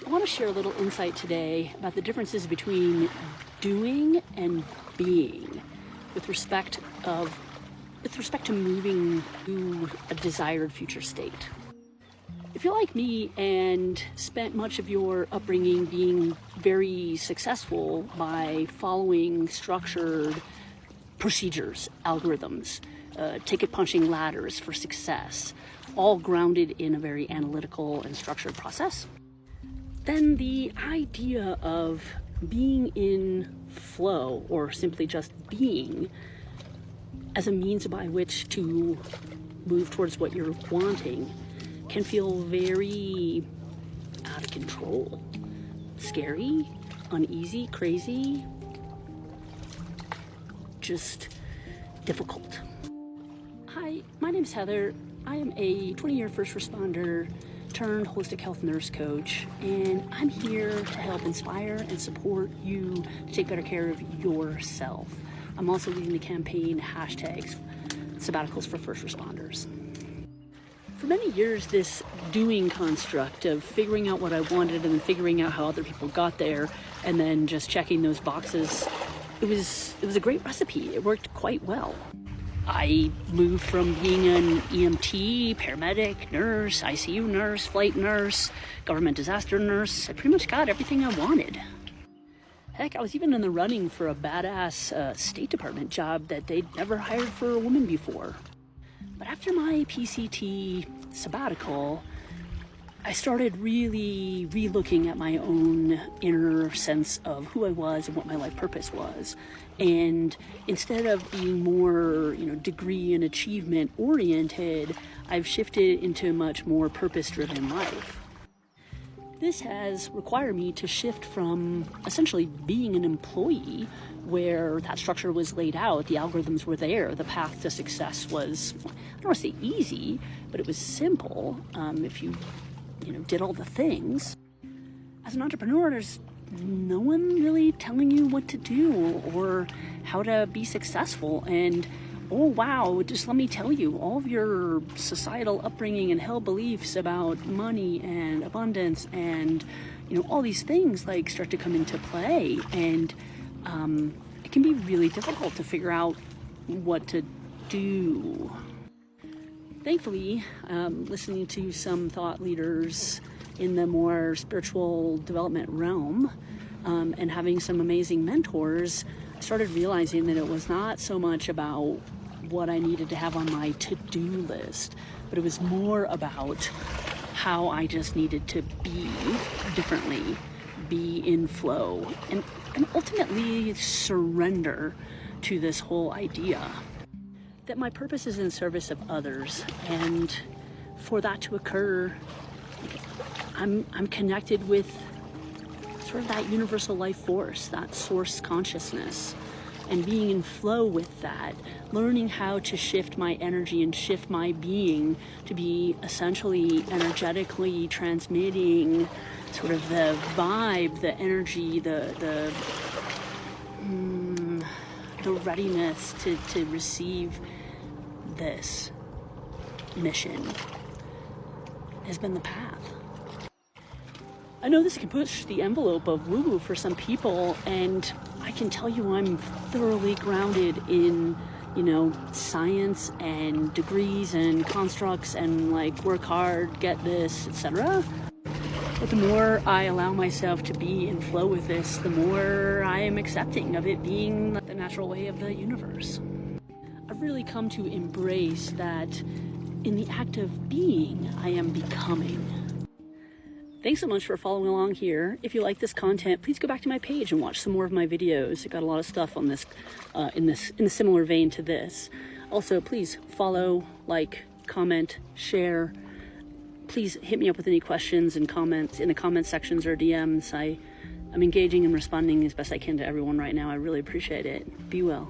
I want to share a little insight today about the differences between doing and being with respect to moving to a desired future state. If you're like me and spent much of your upbringing being very successful by following structured procedures, algorithms, ticket punching ladders for success, all grounded in a very analytical and structured process, then the idea of being in flow, or simply just being, as a means by which to move towards what you're wanting, can feel very out of control, scary, uneasy, crazy, just difficult. Hi, my name's Heather. I am a 20-year first responder turned holistic health nurse coach, and I'm here to help inspire and support you to take better care of yourself. I'm also leading the campaign #sabbaticals for first responders. For many years, this doing construct of figuring out what I wanted and then figuring out how other people got there and then just checking those boxes, it was a great recipe. It worked quite well. I moved from being an EMT, paramedic, nurse, ICU nurse, flight nurse, government disaster nurse. I pretty much got everything I wanted. Heck, I was even in the running for a badass State Department job that they'd never hired for a woman before. But after my PCT sabbatical, I started really re-looking at my own inner sense of who I was and what my life purpose was. And instead of being more, degree and achievement oriented, I've shifted into a much more purpose-driven life. This has required me to shift from essentially being an employee where that structure was laid out, the algorithms were there, the path to success was, I don't want to say easy, but it was simple if you did all the things. As an entrepreneur, there's no one really telling you what to do or how to be successful. And oh wow, just let me tell you, all of your societal upbringing and held beliefs about money and abundance and all these things start to come into play, and it can be really difficult to figure out what to do. Thankfully, listening to some thought leaders in the more spiritual development realm and having some amazing mentors, I started realizing that it was not so much about what I needed to have on my to-do list, but it was more about how I just needed to be differently, be in flow, and ultimately surrender to this whole idea that my purpose is in service of others, and for that to occur, I'm connected with sort of that universal life force, that source consciousness, and being in flow with that, learning how to shift my energy and shift my being to be essentially energetically transmitting sort of the vibe, the energy, the readiness to receive this mission has been the path. I know this can push the envelope of woo-woo for some people, and I can tell you I'm thoroughly grounded in, science and degrees and constructs and work hard, get this, etc. But the more I allow myself to be in flow with this, the more I am accepting of it being the natural way of the universe. I've really come to embrace that in the act of being, I am becoming. Thanks so much for following along here. If you like this content, please go back to my page and watch some more of my videos. I got a lot of stuff on this, in a similar vein to this. Also, please follow, comment, share. Please hit me up with any questions and comments in the comment sections or DMs. I'm engaging and responding as best I can to everyone right now. I really appreciate it. Be well.